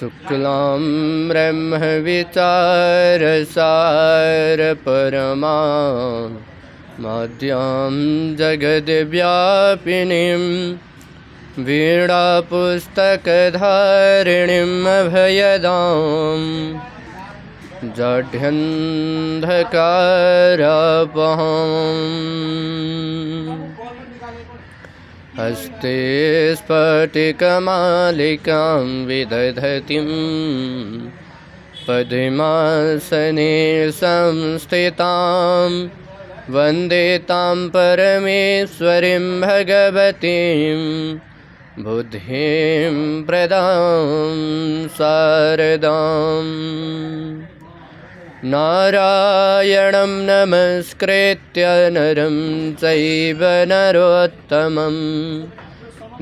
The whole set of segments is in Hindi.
शुक्लां ब्रह्मविचारसारपरमां माद्यां जगद्व्यापिनीं वीणापुस्तकधारिणीम् अभयदां जाढ्यन्धकारापहाम् हस्ते स्फटिकमालिकां विदधतीं पद्मासने संस्थितां वन्दे तां परमेश्वरीं भगवतीं बुद्धिं प्रदां शारदाम् नारायणं नमस्कृत्य नरं चैव नरोत्तमं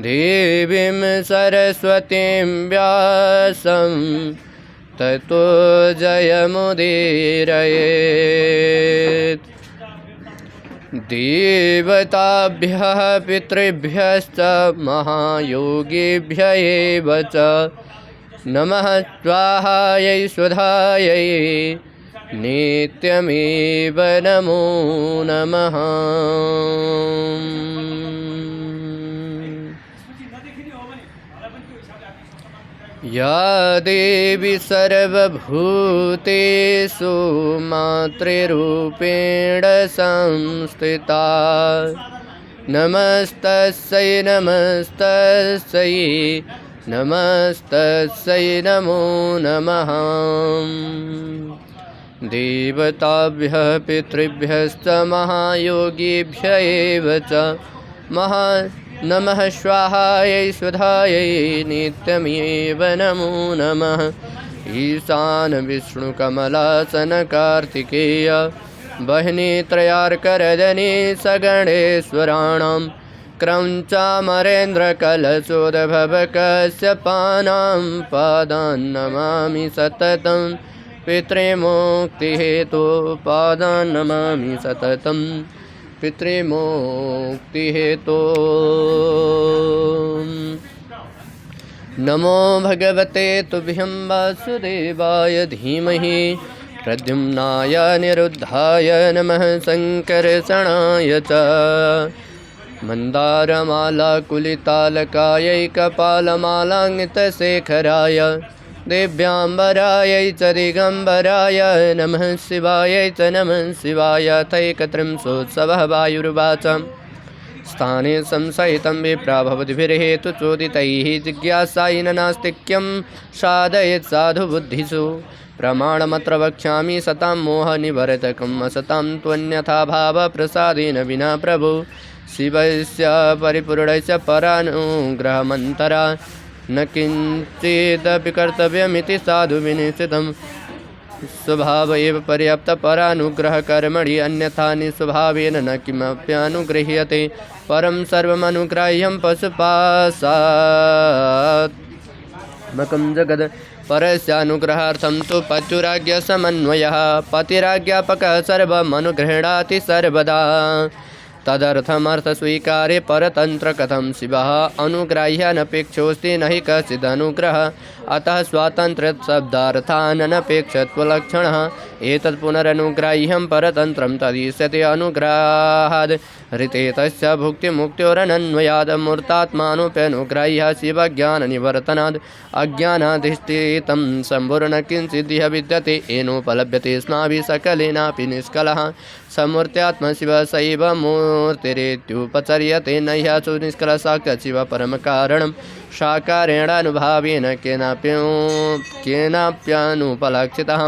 देवीं सरस्वतीं व्यासं ततो जयमुदीरयेत्। देवताभ्यः पितृभ्यश्च महायोगिभ्य एव च नमः स्वाहायै सुधायै नित्यमेव नमो नमः। या देवी सर्वभूतेषु मातृरूपेण संस्थिता नमस्तस्यै नमस्तस्यै नमस्तस्यै नमो नमः। देवताभ्यः पितृभ्यश्च महायोगिभ्य एव च नमः स्वाहायै सुधायै नित्यमेव नमो नमः। ईशान विष्णुकमलासन कार्तिकेय वह्नित्रयार्करजनी सगणेश्वराणां क्रौञ्चामरेन्द्रकलशोद्भवकश्यपानां पादान् नमामि सततं पितृमुक्तिहेतो पादान् नमामि सततं पितृमुक्तिहेतो। नमो भगवते तुभ्यं वासुदेवाय धीमहि प्रद्युम्नाय निरुद्धाय नमः संकर्षणाय च मन्दारमालाकुलितालकायै कपालमालाङ्कितशेखराय दिव्याम्बरायै च दिगम्बराय नमः शिवायै च नमः शिवाय। तैकत्रिंशोत्सवः वायुर्वाच स्थाने संसहितं विप्राभवद्भिर्हेतुचोदितैः जिज्ञासायिन नास्तिक्यं साधयेत् साधुबुद्धिषु प्रमाणमत्र वक्ष्यामि सतां मोहनिवर्तकम् असतां त्वन्यथा भावप्रसादेन विना प्रभु शिवस्य परिपूर्णस्य परानुग्रहमन्तरा न किञ्चिदपि कर्तव्यमिति साधु विनिश्चितं स्वभाव एव पर्याप्त परानुग्रहकर्मणि अन्यथा निस्वभावेन न किमप्यनुगृह्यते। परं सर्वमनुग्राह्यं पशुपाशात्मकं जगत् परस्यानुग्रहार्थं तु पत्युराज्ञसमन्वयः पतिराज्ञापकः सर्वमनुगृह्णाति सर्वदा। तदर्थमर्थस्वीकारे परतंत्र कथं शिवः अनुग्राह्यानपेक्षोऽस्ति न हि कश्चिदनुग्रहः अतः स्वातन्त्र्यशब्दार्थानपेक्षत्वलक्षणः एतत् पुनरनुग्राह्यं परतन्त्रं तदिष्यते अनुग्रहाद् ऋते तस्य भुक्तिमुक्त्योरनन्वयाद् मूर्तात्मानोऽप्यनुग्राह्यः शिवज्ञाननिवर्तनाद् अज्ञानाधिष्ठितं सम्पूर्ण किञ्चिदिह विद्यते येनोपलभ्यते स्माभिः सकलेनापि निष्कलः समूर्त्यात्मा शिवः सैव मूर्तिरेत्युपचर्यते न ह्यासु निष्कलः साक्षात् शिवः परमकारणं साकारेणानुभावेन केनाप्यनुपलक्षितः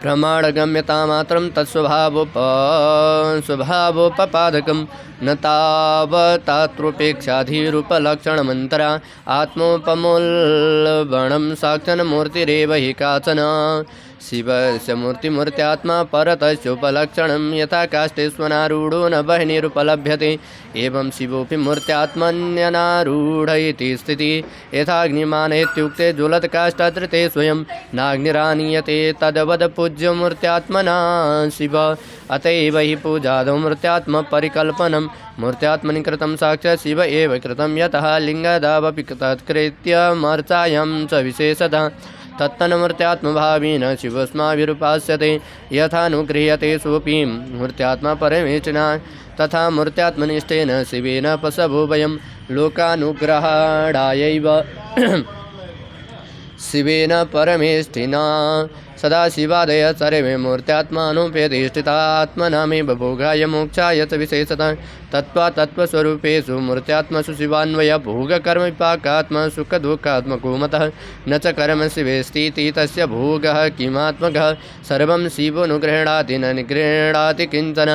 प्रमाणगम्यतामात्रं तत्स्वभावोपपादकं न तावतात्रोपेक्षाधिरूपलक्षणमन्तरा आत्मोपमूल्बणं साक्षान्मूर्तिरेव हि काचन शिवस्य मूर्तिमूर्त्यात्मा परतस्योपलक्षणं यथा काष्ठे स्वनारूढो न बहिनीरुपलभ्यते एवं शिवोऽपि मूर्त्यात्मन्यनारूढ इति स्थितिः यथाग्निमानेत्युक्ते ज्वलत्काष्ठादृते स्वयं नाग्निरानीयते तद्वद् पूज्यमूर्त्यात्मना शिव अत एव हि पूजादौ मूर्त्यात्मपरिकल्पनं मूर्त्यात्मनि कृतं साक्षात् शिव एव कृतं यतः लिङ्गदावपि तत्कृत्यमर्चायां च विशेषतः तत्तन्मूर्त्यात्मभावेन शिवस्माभिरुपास्यते यथानुगृह्यते सोऽपि मूर्त्यात्मा परमेष्ठिना तथा मूर्त्यात्मनिष्ठेन शिवेन पशवो वयं लोकानुग्रहाणायैव शिवेन परमेष्ठिना सदाशिवादय सर्वे मूर्त्यात्मानुपेदिष्ठितात्मनामेव भोगाय मोक्षाय च विशेषतः तत्त्वस्वरूपेषु मूर्त्यात्मसु शिवान्वय भोगकर्मविपाकात्मा सुखदुःखात्मको मतः न च कर्म शिवेस्तीति तस्य भोगः किमात्मकः सर्वं शिवोऽनुगृह्णाति न निगृह्णाति किञ्चन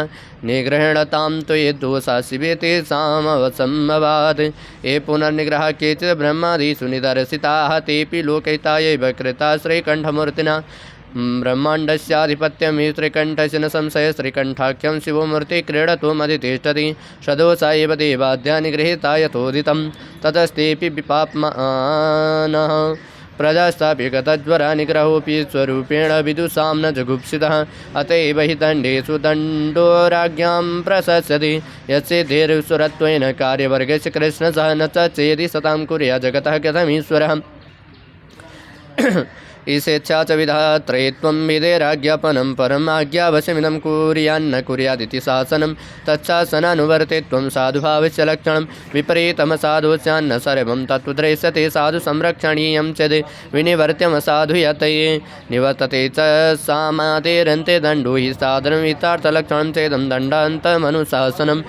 निगृह्णतां तु ये दोषा शिवे तेषामवसम्भवात् ये पुनर्निग्रहः केचित् ब्रह्मादिषु निदर्शिताः तेऽपि लोकहिताय एव कृता श्रीकण्ठमूर्तिना ब्रह्माण्डस्याधिपत्यं हि श्रीकण्ठस्य न संशय श्रीकण्ठाख्यं शिवमूर्ति क्रीडतोमधितिष्ठति सदोषा एव देवाद्यानि गृहीता यथोदितं ततस्तेऽपि विपाप्मानः प्रजास्तापि गतज्वरा निग्रहोऽपि स्वरूपेण विदुषां न जुगुप्सितः अत एव हि दण्डेषु दण्डो राज्ञां प्रशस्यति यस्येधैर्सुरत्वेन कार्यवर्गस्य कृष्णसः न च चेदि सतां कुर्या जगतः कथमीश्वरः ईशेच्छा च विधात्रयत्वं विधेराज्ञापनं परम् आज्ञावशमिदं कुर्यान्न कुर्यादिति शासनं तच्छासनानुवर्तित्वं साधुभावस्य लक्षणं विपरीतमसाधुस्यान्न सर्वं तत्त्वदृश्यते साधु संरक्षणीयं चेद् विनिवर्त्यमसाधु यतये निवर्तते च सामादेरन्ते दण्डो हि साधनं हितार्थलक्षणं चेदं दण्डान्तमनुशासनम्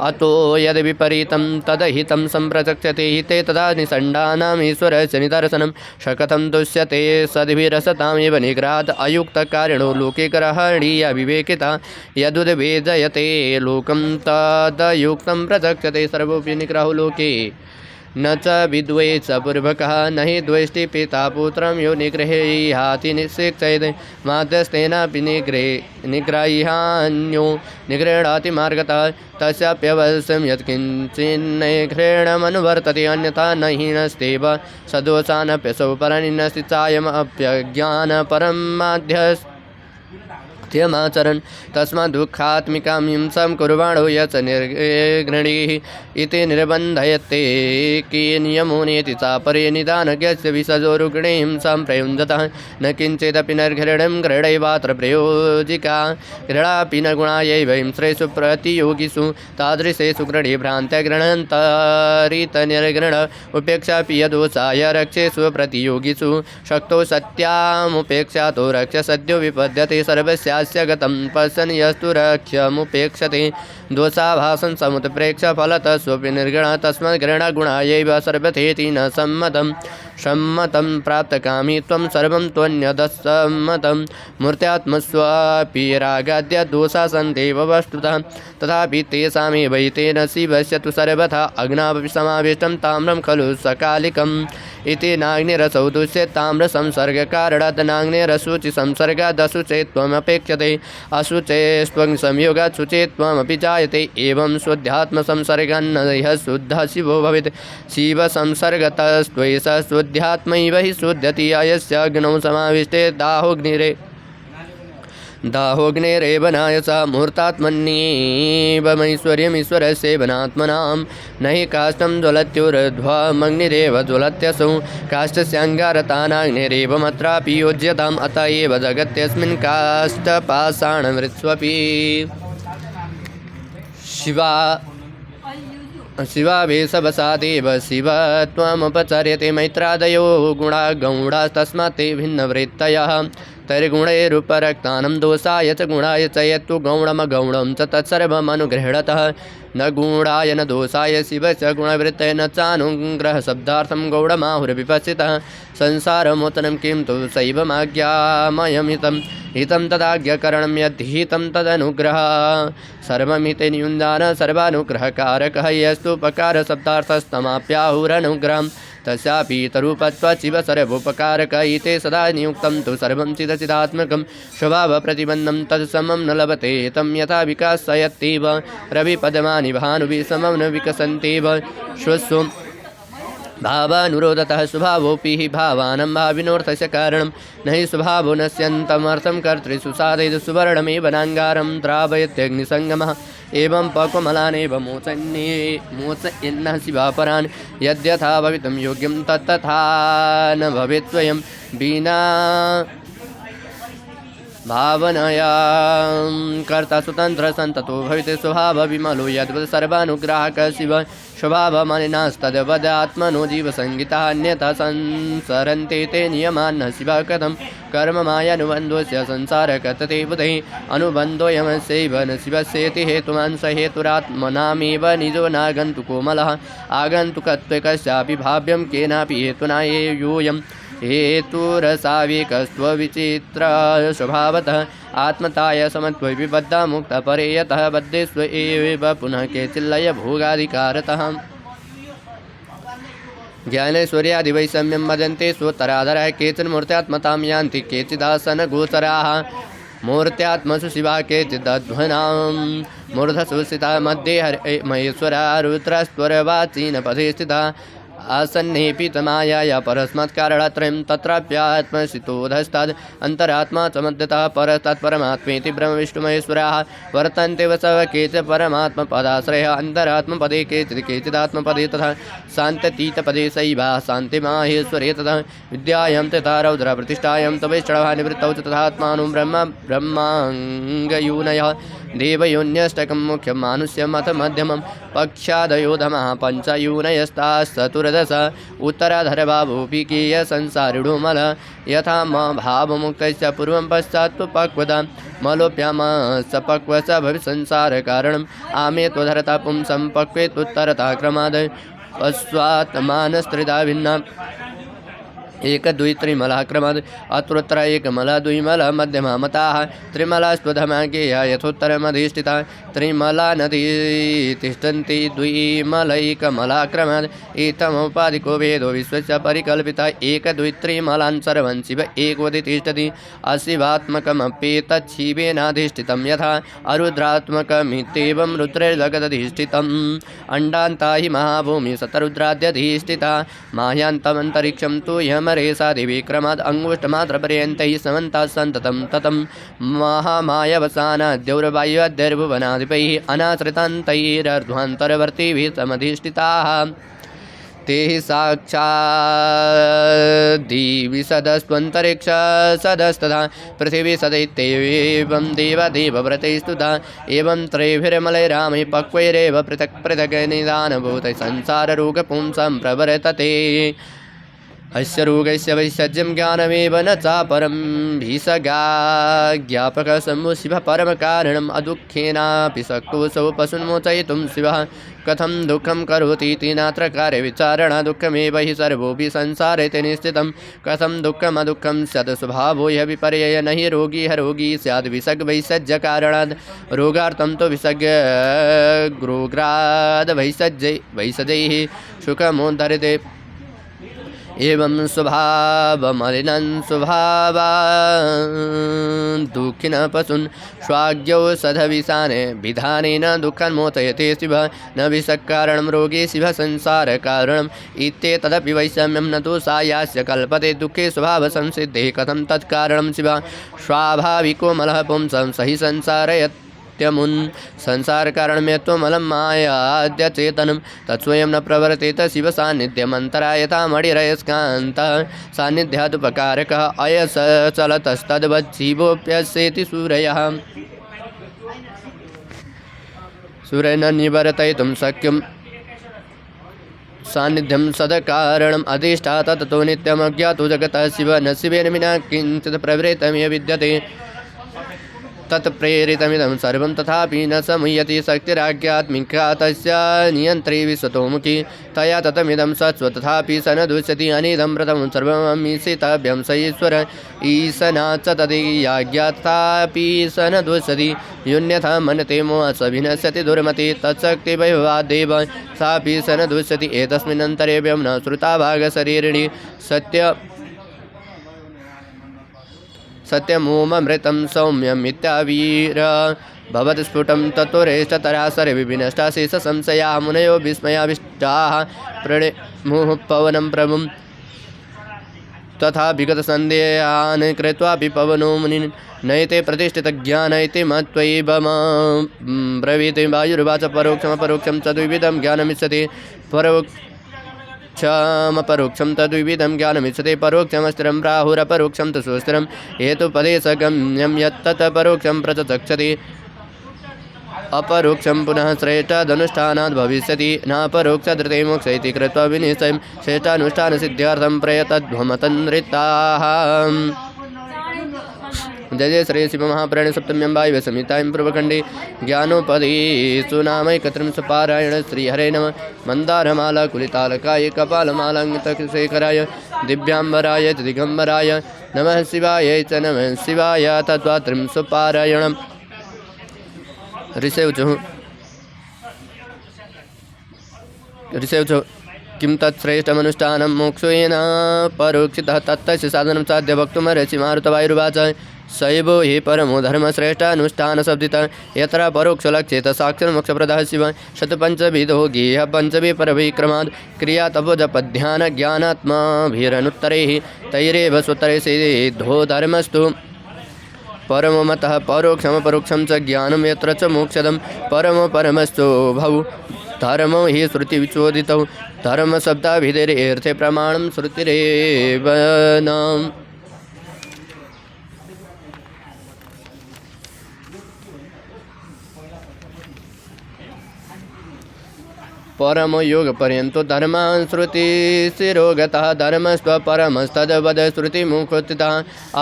अतो यद् विपरीतं तदहितं सम्प्रचक्षते हिते तदा निषण्डानामीश्वरस्य निदर्शनं शकथं दुष्यते सद्भिरसतामेव निग्रहात् अयुक्तकारिणो लोके ग्रहणीया विवेकिता यदुद्वेजयते लोकं तदयुक्तं प्रचक्षते सर्वोऽपि निग्रहो लोके न च विद्वेषपूर्वकः न हि द्वेष्टि पिता पुत्रं यो निगृह्याति निशिक्षयेत् माध्यस्थेनापि निग्राह्यान्यो निगृह्णाति मार्गतः तस्याप्यवश्यं यत्किञ्चिन्निगृह्णमनुवर्तते अन्यथा न हीनस्तेव सदोषानप्यसौ परनिन्नस्ति चायमप्यज्ञानपरं माध्यमाचरन् तस्मात् दुःखात्मिकां हिंसां कुर्वाणो यच निर्गृणीः इति निर्बन्धयते कि नियमो नेति चापरे निदानज्ञस्य विसजो रुग्णे हिंसां प्रयुञ्जतः न किञ्चिदपि निर्घृणं घृणैवात्र प्रयोजिका घृणापि न गुणायैव हिंस्रेषु प्रतियोगिषु तादृशेषु घृणे भ्रान्त्या गृह्णन्तरितनिर्घृण उपेक्षापि यदोषाय रक्षेषु प्रतियोगिषु शक्तो सत्यामुपेक्षातो रक्ष सद्यो विपद्यते सर्वस्य गतं पश्यन् यस्तु रक्ष्यमुपेक्षते दोषाभासं समुत्प्रेक्ष फलतः स्वपि निर्गुणः तस्मात् घृणगुणायैव सर्वथेति न सम्मतं प्राप्तकामी त्वं सर्वं त्वन्यदसम्मतं मूर्त्यात्मस्वापि रागाद्य दोषा सन्त्येव वस्तुतः तथापि तेषामेव तेन शिवस्य तु सर्वथा अग्नावपि समाविष्टं ताम्रं खलु सकालिकम् इति नाग्निरसौ दुष्येत् ताम्रसंसर्गकारणात् नाग्निरशुचिसंसर्गादशुचेत्वमपेक्षते अशुचेस्त्वं संयोगात् शुचेत्वमपि जायते एवं शुद्ध्यात्मसंसर्गान्न ह्यः शुद्धः शिवो भवेत् शिवसंसर्गतस्त्वैष शुद्ध्यात्मैव हि शुध्यति यस्य अग्नौ समाविष्टे दाहोऽग्नेरेव नायसा मूर्तात्मन्येवमैश्वर्यमीश्वरस्यैवनात्मनां न हि काष्ठं ज्वलत्युर्ध्वमग्निरेव ज्वलत्यसौ काष्ठस्याङ्गारतानाग्निरेवमत्रापि योज्यताम् अत एव जगत्यस्मिन् काष्ठपाषाणमृत्स्वपि शिवावेशवशादेव शिवत्वमुपचर्यते मैत्रादयो गुणा गौणास्तस्मात् ते भिन्नवृत्तयः तैर्गुणैरुपरक्तानं दोषाय च गुणाय च यत्तु गौणमगौणं च तत्सर्वमनुगृह्णतः न गुणाय न दोषाय शिवस्य गुणवृत्तये न चानुग्रहशब्दार्थं गौणमाहुर्विपश्चितः संसारमोचनं किं तु शैवमाज्ञामयमितं तदाज्ञाकरणं यद्हितं तदनुग्रहः सर्वमिति नियुञ्जान सर्वानुग्रहकारकः यस्तु उपकारशब्दार्थस्तमाप्याहुरनुग्रहं तस्यापि तरूपत्वात् शिव सर्वोपकारक इति सदा नियुक्तं तु सर्वं चिदचिदात्मकं स्वभावप्रतिबन्धं तत्समं न लभते तं यथा विकासयत्येव रविपद्मानि भानुभिः समं न विकसन्त्येव श्वसु भावानुरोधतः स्वभावोऽपि हि भावानं भाविनोऽर्थस्य कारणं न हि स्वभावो नश्यन्तमर्थं कर्तृषु साधयति सुवर्णमेव नाङ्गारं द्रावयत्यग्निसङ्गमः एवं पक्वमलानेव मोचयन्नः शिवापरान् यद्यथा भवितुं योग्यं तत्तथा न भवेत् स्वयं विना भावनया कर्ता स्वतंत्र संततो भविते स्वभाव विमलो यद्वत् सर्वानुग्राहक शिव स्वभावमलिनास्तद्वदात्मनो जीवसंगिता अन्यथा संसरन्ते ते नियमान् शिव कथं कर्म मायानुबन्धोऽस्य संसार कथते बुधैः अनुबन्धोऽयमस्यैव न शिवस्येति हेतुमान् स हेतुरात्मनामेव निजो नागन्तुकोमलः आगन्तुकत्वे कस्यापि भाव्यं केनापि हेतुना योऽयं हेतुरसाविकस्त्वविचित्र स्वभावतः आत्मताय समत्वै विबद्धा मुक्ता परे यतः बद्धेस्व एव पुनः केचिल्लय भोगाधिकारतः ज्ञानेश्वर्यादिवैषम्यं भजन्ते स्वोत्तराधरः केचन मूर्त्यात्मतां यान्ति केचिदासनगोचराः मूर्त्यात्मसु शिवा केचिदध्वनां मूर्धसु स्थिता मध्ये महेश्वरा रुद्रस्त्वरवाचीन पदे स्थिता आसन्नेऽपि तमायाया परस्मत्कारणात्रयं तत्राप्यात्मसितोधस्ताद् अन्तरात्मा च मध्यतः परस्तात् परमात्मेति ब्रह्मविष्णुमहेश्वराः वर्तन्ते वसव केचित् परमात्मपदाश्रयः अन्तरात्मपदे केचिदात्मपदे तथा शान्त्यतीतपदे शैवाः शान्तिमाहेश्वरे तथा विद्यायां तथा रौद्रप्रतिष्ठायां तवैष्णवः निवृत्तौ च तथात्मानं ब्रह्माङ्गयूनयः देवयोन्यष्टकं मुख्यं मानुष्यमथ मध्यमं पक्षादयोधमः पञ्चयूनयस्ताश्चतुर्दश उत्तराधरभावोऽपि केय संसारिणोमल यथा भावमुक्तस्य पूर्वं पश्चात् पक्वता मलोप्यामश्च पक्वश्च भविसंसारकारणम् आमे त्वधरता पुंसं पक्वेत्तरता क्रमाद् अस्वात्मानस्त्रिधा भिन्ना एक द्वि त्रिमलः क्रमाद् अत्रोत्तर एकमलः द्विमलः मध्यमा मताः त्रिमलास्त्वधमाज्ञेया यथोत्तरमधिष्ठिता त्रिमला नदी तिष्ठन्ति द्विमलैकमला क्रमाद् एतमुपाधिको भेदो विश्वस्य परिकल्पिता एक द्वि त्रिमलान् सर्वं शिव एकोदि तिष्ठति अशिवात्मकमप्येतच्छिवेनाधिष्ठितं यथा अरुद्रात्मकमित्येवं रुद्रैर्जगदधिष्ठितम् अण्डान्ता हि महाभूमिः सतरुद्राद्यधिष्ठिता माह्यान्तमन्तरिक्षं तु यमरेषा दिविक्रमाद् अङ्गुष्ठमात्रपर्यन्तैः समन्तात् सन्ततं ततं महामायवसानाद्यौर्वायुवाद्यैर्भुवनाधिपैः अनाश्रितान्तैरर्ध्वान्तरवर्तिभिः समधिष्ठिताः ते हि साक्षाद्दिविसदस्त्वन्तरिक्षसदस्तथा पृथिवी सदैत्येवं देवदेवव्रतैस्तुता एवं त्रैभिर्मलैरामैः पक्वैरेव पृथक् पृथक् निदानभूतैः संसाररोगपुंसां प्रवर्तते अस्य रोगस्य वैषज्यं ज्ञानमेव न चापरं भीषज्ञापकसम्भो शिवः परमकारणम् अदुःखेनापि शक्तोऽसौ पशुन्मोचयितुं शिवः कथं दुःखं करोति इति नात्र कार्यविचारणा दुःखमेव हि सर्वोऽपि संसारे ते निश्चितं कथं दुःखमदुःखं स्यात् स्वभावो ह्य विपर्यय न हि रोगी रोगी स्यात् विषग्वैषज्यकारणात् रोगार्थं तु विषग्रोग्राद् वैषजैः सुखमुद्धरते एवं स्वभावमलिनं स्वभावान् दुःखिनः पशून् स्वाज्ञौषधविषाने विधानेन दुःखन्मोचयते शिवः न विषक्कारणं रोगे शिवः संसारकारणम् इत्येतदपि वैषम्यं न तु सायास्य कल्पते दुःखे स्वभावसंसिद्धेः कथं तत्कारणं शिवः स्वाभाविकोमलः पुंसं सहि संसारयत् संसारकारणमेत्वमलं मायाद्यचेतनं तत्स्वयं न प्रवर्तेत शिवसान्निध्यमन्तरा यथा मणिरयस्कान्तः सान्निध्यादुपकारकः अयसचलतस्तद्वज्जीवोऽप्यस्येति सूरयः सूर्येण निवर्तयितुं शक्यं सान्निध्यं सदकारणम् अधिष्ठाता ततो नित्यमज्ञातो जगतः शिव न शिवेन विना किञ्चित् प्रवृत्तमिह विद्यते तत्प्रेरितमिदं सर्वं तथापि न समुह्यति शक्तिराज्ञात्मिका तस्य नियन्त्री विश्वतोमुखी तया ततमिदं सत्स्व तथापि स न दुष्यति अनिदं प्रथमं सर्वमीशितभ्यं स ईश्वर ईशना च तदीयाज्ञा तथापि स न दुष्यति युन्यथा मन्यते मोहस विनश्यति दुर्मति तत्शक्तिवैभवादेव सापि स न दुष्यति एतस्मिन्नन्तरेभ्यं न श्रुताभागशरीरिणि सत्यमोममृतं सौम्यमित्यावीर भवत् स्फुटं तत्त्वरेष्ठतरासरे विनष्टा शेषसंशयाः मुनयो विस्मयाविष्टाः प्रणेमुः पवनं प्रभुं तथा विगतसन्देहान् कृत्वापि पवनो मुनिन् नैते प्रतिष्ठितज्ञान इति मत्वैव ब्रवीति वायुर्वाच परोक्षमपरोक्षं च द्विविधं ज्ञानमिच्छति परोक्षमपरोक्षं तद्विविधं ज्ञानमिच्छति परोक्षमस्थिरं प्राहुरपरोक्षं तु सुस्थिरं हेतुपदेशगम्यं यत्तत् परोक्षं प्रचक्षति अपरोक्षं पुनः श्रेष्ठादनुष्ठानाद् भविष्यति नापरोक्षधृते मोक्ष इति कृत्वा विनिश्चयं श्रेष्ठानुष्ठानसिद्ध्यर्थं प्रयतध्वमतन्रिताः। जय जय श्री शिव महापुराणे सप्तम्यां वायव्य संहितायां पूर्वखण्डे ज्ञानोपदेशो नामैकत्रिं सुपारायण श्रीहरे नमः। मन्दारमाला कुलितालकाय कपालमालाङ्कितशेखराय दिव्याम्बराय च दिगम्बराय नमः शिवाय च नमः शिवाय तद्वात्रिं सुपारायणम्। ऋषेवचुः किं तत्श्रेष्ठमनुष्ठानं मोक्षेन परोक्षितः तत्तस्य साधनं साध्य वक्तुमर्हसि मारुतवायुर्वाच शैवो हि परमो धर्मश्रेष्ठानुष्ठानशब्दितः यत्र परोक्षलक्ष्येत साक्षरमोक्षप्रदः शिव शतपञ्चविधो गेयः पञ्चभिः परविक्रमात् क्रिया तपोजपध्यानज्ञानात्माभिरनुत्तरैः तैरेव स्वतरे सिद्धो धर्मस्तु परमो मतः परोक्षमपरोक्षं च ज्ञानं यत्र च मोक्षदं परमो परमस्तु भवु धर्मो हि श्रुतिविचोदितौ धर्मशब्दाभिधेयर्थे प्रमाणं श्रुतिरेव नाम। परमो योगपर्यन्तो धर्मान् श्रुतिशिरोगतः धर्मस्त्वपरमस्तद्वद श्रुतिमुखोत्थितः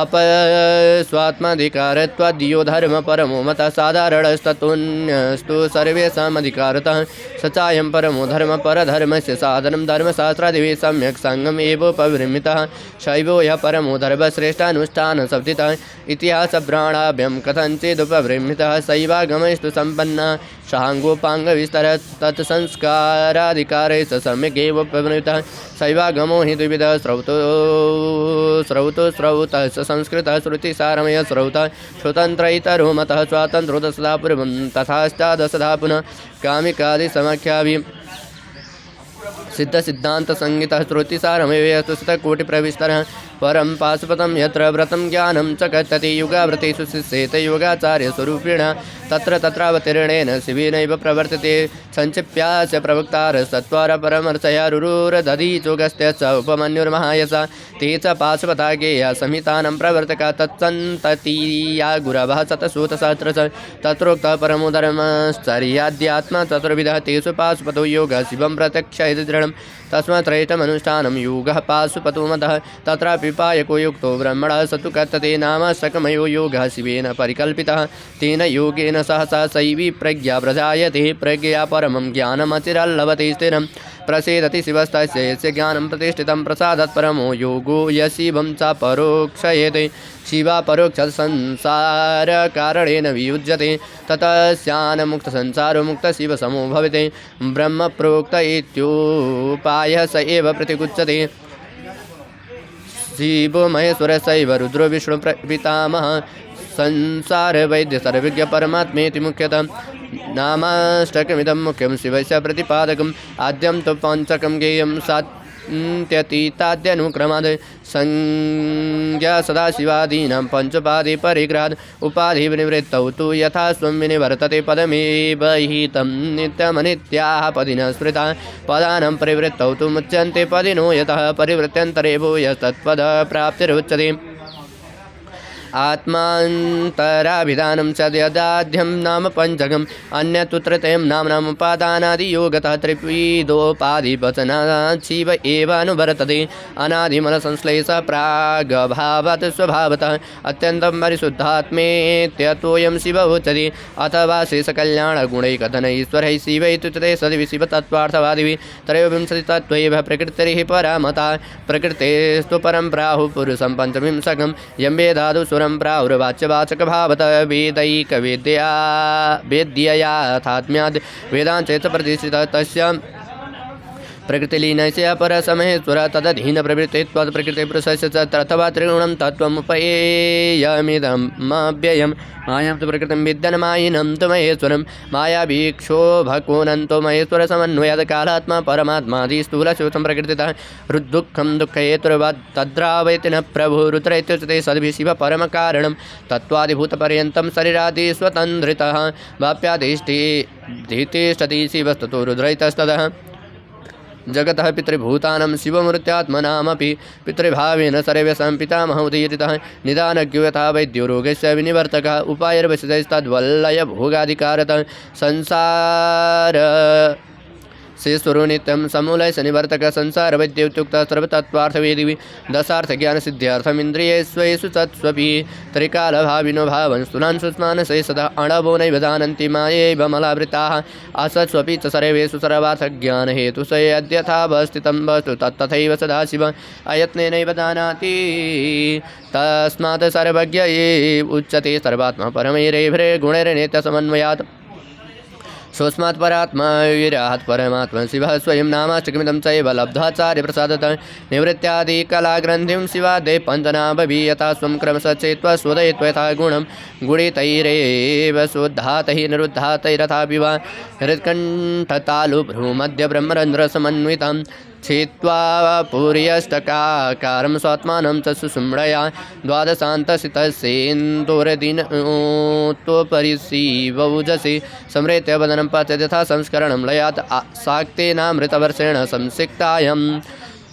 अपस्वात्माधिकारत्वाद्यो धर्म परमो मतः साधारणस्ततोऽन्यस्तु सर्वेषामधिकारतः स चायं परमो धर्म परधर्मस्य साधनं धर्मशास्त्रादिभिः सम्यक् सङ्गम् एवोपविरमितः शैवो ह्यः परमो धर्मश्रेष्ठानुष्ठानशब्दितः इतिहासभ्राणाभ्यां कथञ्चिदुपविरमितः शैवागमैस्तु सम्पन्नः शाङ्गोपाङ्गविस्तरः तत्संस्काराधिकारे स सम्यगेव प्रवृत्तः शैवागमो हि द्विविधः श्रौतः स संस्कृतः श्रुतिसारमयः श्रौतः स्वतन्त्र इतरो मतः स्वातन्त्रो दशधा पूर्वं तथाष्टादशधा पुनः कामिकादिसमाख्याभिः सिद्धसिद्धान्तसंहितः श्रुतिसारमयस्तु शतकोटिप्रविस्तरः परं पाशुपतं यत्र व्रतं ज्ञानं च कथ्यते युगाव्रतेषु शिष्येत योगाचार्यस्वरूपेण तत्र तत्रावतीर्णेन शिवेनैव प्रवर्तते संक्षिप्यास्य प्रवक्तारस्तत्त्वारपरमर्शया रुरुरदधीचोगस्त्य च उपमन्युर्महायसा ते च पाशुपता गेया संहितानं प्रवर्तका तत्सन्ततीया गुरवः शतसूतसहस्र च तत्रोक्तः परमो धर्मश्चर्याद्यात्मा चतुर्विधः तेषु पाशुपतो योगः शिवं प्रत्यक्ष इति दृढं तस्मात् त्रैतमनुष्ठानं योगः पाशुपतो मदः तत्रापि पायको युक्तो ब्रह्मणः स तु कथ्यते नाम सकमयो योगः शिवेन परिकल्पितः तेन योगेन सहसा शैवी प्रज्ञा प्रजायते प्रज्ञया परमं ज्ञानमचिरल्लभते स्थिरं प्रसीदति शिवस्तस्य यस्य ज्ञानं प्रतिष्ठितं प्रसादात् परमो योगो यशिवं च परोक्षयेते शिवा परोक्षसंसारकारणेन वियुज्यते ततस्यान्मुक्तसंसारो मुक्तशिवसमो भवते ब्रह्मप्रोक्त इत्युपायः स एव प्रतिगुच्यते शिवो महेश्वरस्यैव रुद्रो विष्णु पितामहः संसारवैद्य सर्वज्ञ परमात्मेति मुख्यतः नामाष्टकमिदं मुख्यं शिवस्य प्रतिपादकम् आद्यं तु पञ्चकं गेयं सात्यतीताद्यनुक्रमाद् संज्ञा सदाशिवादीनां पञ्चोपाधि परिग्रहाद् उपाधिनिवृत्तौ तु यथा स्वं विनिवर्तते पदमेव हितं नित्यमनित्याः पदिनः स्मृता पदानां परिवृत्तौ तु मुच्यन्ते पदिनो यतः परिवृत्यन्तरे भूयस्तत्पदप्राप्तिरुच्यते आत्मान्तराभिधानं च यदाद्यं नाम पञ्चकम् अन्यत् तृतीयं नाम्नाम् उपादानादियोगतः त्रिविधोपाधिवचनात् शिव एव अनुवर्तते अनादिमलसंश्लेषः प्रागभावात् स्वभावतः अत्यन्तं परिशुद्धात्मेत्यतोऽयं शिव उच्यते अथवा शेषकल्याणगुणैकधन ईश्वरैः शिव इत्युच्यते सदिवि शिवतत्त्वार्थवादिभिः त्रयोविंशतितत्त्वैः प्रकृतिरिः परा मता प्रकृतेस्तु परं प्राहुः पुरुषं पञ्चविंशकं यं वेदादौ सुरं प्राहुर्वाच्यवाचकभावतः वेद्ययाथात्म्याद् वेदाञ्चेत प्रतिष्ठितः तस्य प्रकृतिलीनस्य अपरसमहेश्वर तदधीनप्रवृत्तित्वात् प्रकृतिपुरुषस्य च अथवा त्रिगुणं तत्त्वमुपयेयमिदमव्ययं मायां तु प्रकृतिं विद्यन्मायिनं तु महेश्वरं मायावीक्षोभकोनं तु महेश्वरसमन्वयात् कालात्मा परमात्मादि स्थूलसूत्रं प्रकृतितः हृद्दुःखं दुःखहेतुर्वत् तद्रावयति न प्रभुरुद्र इत्युच्यते सद्भिः शिव परमकारणं तत्त्वादिभूतपर्यन्तं शरीरादि स्वतन्त्रितः वाप्यादिष्टितिष्ठति शिवस्ततो रुद्रैतस्ततः जगतः पितृभूतानं शिवमूर्त्यात्मनामपि पितृभावेन सर्वेषां पितामहोदीरितः निदानज्ञो यथा वैद्यो रोगस्य विनिवर्तकः उपायर्वशितैस्तद्वल्लयभोगाधिकारतः संसार शेषरो नित्यं समूलयस्य निवर्तकः संसारवैद्योक्तः सर्वतत्त्वार्थवेदिवि दशार्थज्ञानसिद्ध्यार्थमिन्द्रियेष्वेषु तत्स्वपि त्रिकालभाविनो भावन् स्तुनान् सुस्मानसे सदा अणवो नैव जानन्ति मायैव मलावृताः असत्स्वपि च सर्वेषु सर्वार्थज्ञानहेतुः स यद्यथावस्थितं वस्तु तत्तथैव सदाशिव अयत्नेनैव जानाति तस्मात् सर्वज्ञ एव उच्यते सर्वात्मा परमैरेभ्रे गुणैर्नित्यसमन्वयात् सोऽस्मात् परात्मा विराहात् परमात्मा शिवः स्वयं नामाष्टकमिदं चैव लब्धाचार्यप्रसादतः निवृत्त्यादिकलाग्रन्थिं शिवादे पञ्चनाभवीयता स्वं क्रमशः चेत्वा स्वोदयित्वा यथा गुणं गुणितैरेव शोद्धातैः निरुद्धातैरथापि वा हृत्कण्ठतालुभ्रूमध्यब्रह्मरन्ध्रसमन्वितं छित्त्वा पूर्यष्टकाकारं स्वात्मानं च सुषुम्णया द्वादशान्तसितसेन्दुरदिनोत्तोपरि शिवौजसि संहृत्य वदनं पचति यथा संस्करणं लयात् शाक्तेनामृतवर्षेण संसिक्तायं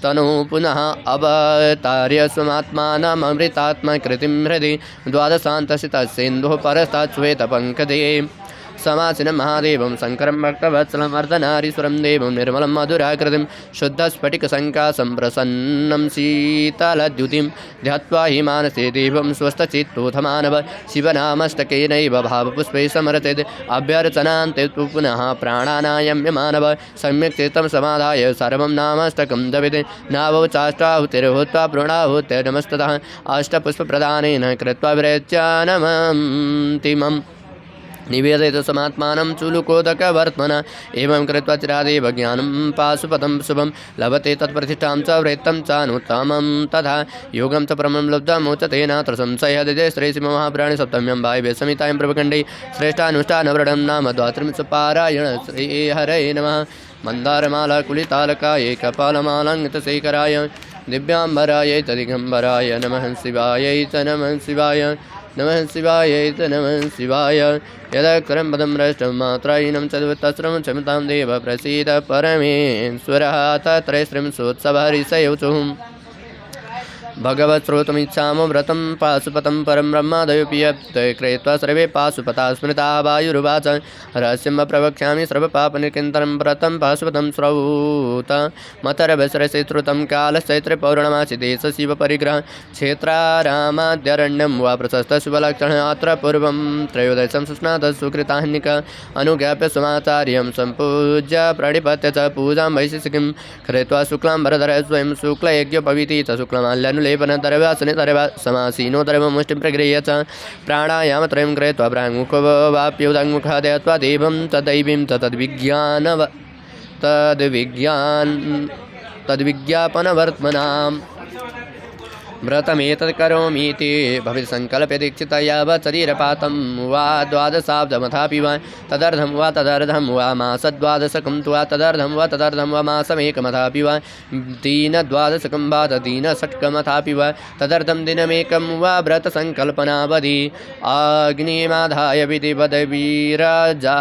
तनु पुनः अवतार्य स्वमात्मानमृतात्मकृतिं हृदि द्वादशान्तसितसेन्दुः परस्तात् श्वेतपङ्कजे समासीनं महादेवं शङ्करं भक्तवत्सलं अर्धनारीश्वरं देवं निर्मलं मधुराकृतिं शुद्धस्फटिकसङ्कासं प्रसन्नं शीतलद्युतिं ध्यात्वा हि मानसे देवं स्वस्थचित्तोऽथ शिवनामष्टकेनैव भावपुष्पैः समर्चयत् अभ्यर्चनान्ते तु पुनः प्राणानायम्य मानव सम्यक् चित्तं समाधाय सर्वं नामाष्टकं जपेत् नावोचाष्टाहुतिर्भूत्वा प्रणहुत्य नमस्ततः अष्टपुष्पप्रदानेन कृत्वा विरच्यानमन्तिमम् निवेदयत समात्मानं चुलुकोदकवर्त्मना एवं कृत्वा चिरादेव ज्ञानं पाशुपतं शुभं लभते तत्प्रतिष्ठां च वृत्तं च अनुत्तमं तथा योगं च परमं लब्धमुच्यते नात्र संशयः दिदे श्रीशिवमहापुराणे सप्तम्यां वायव्ये संहितायां प्रभखण्डे श्रेष्ठानुष्ठानव्रतं नाम द्वात्रिंशपारायण श्रीहरये नमः मन्दारमाला कुलितालकाय कपालमालङ्कृतशेखराय दिव्याम्बराय तदिगम्बराय नमः शिवायै च नमः शिवाय नमः शिवाय च नमः शिवाय यदक्षरं पदं भ्रष्टं मात्राहीनं चतुर्थस्रं क्षमतां देव प्रसीद परमेश्वरः तत्रैस्त्रिंशोत्सवहरिषयोचुः भगवत्स्रोतुमिच्छामो व्रतं पाशुपतं परं ब्रह्मादयोऽपि कृत्वा सर्वे पाशुपता स्मृता वायुरुवाच रहस्यं प्रवक्ष्यामि सर्वपापनिर्किन्तरं व्रतं पाशुपतं श्रौत मतरभसरसे श्रुतं कालश्चैत्रे पौर्णमासि देशशिवपरिग्रह क्षेत्रारामाद्यरण्यं वा प्रशस्तशुभलक्षणः अत्र पूर्वं त्रयोदशं सुस्नातः सुकृताह्निक अनुज्ञाप्य समाचार्यं सम्पूज्य प्रणिपत्य च पूजां वैशिष्टिकीं कृत्वा शुक्लाम्बरधरः स्वयं शुक्लयज्ञोपवीति च शुक्लमाल्यानुलेपनतरवासने तरवा समासीनो तरवमुष्टिं प्रगृह्य च प्राणायामत्रयं कृत्वा प्राङ्मुखो वाप्योदङ्मुखः दत्वा देवं तदैवीं च तद्विज्ञापनवर्त्मनाम् व्रतमेतत् करोमीति भवित संकल्प्य दीक्षित यावत् शरीरपातं वा द्वादशाब्दमथापि वा तदर्धं वा मासद्वादशकं वा तदर्धं वा मासमेकमथापि वा दीनद्वादशकं वा दीनषट्कमथापि वा तदर्धं दिनमेकं वा व्रतसङ्कल्पनावधि अग्निमाधाय विधिवदवीरजा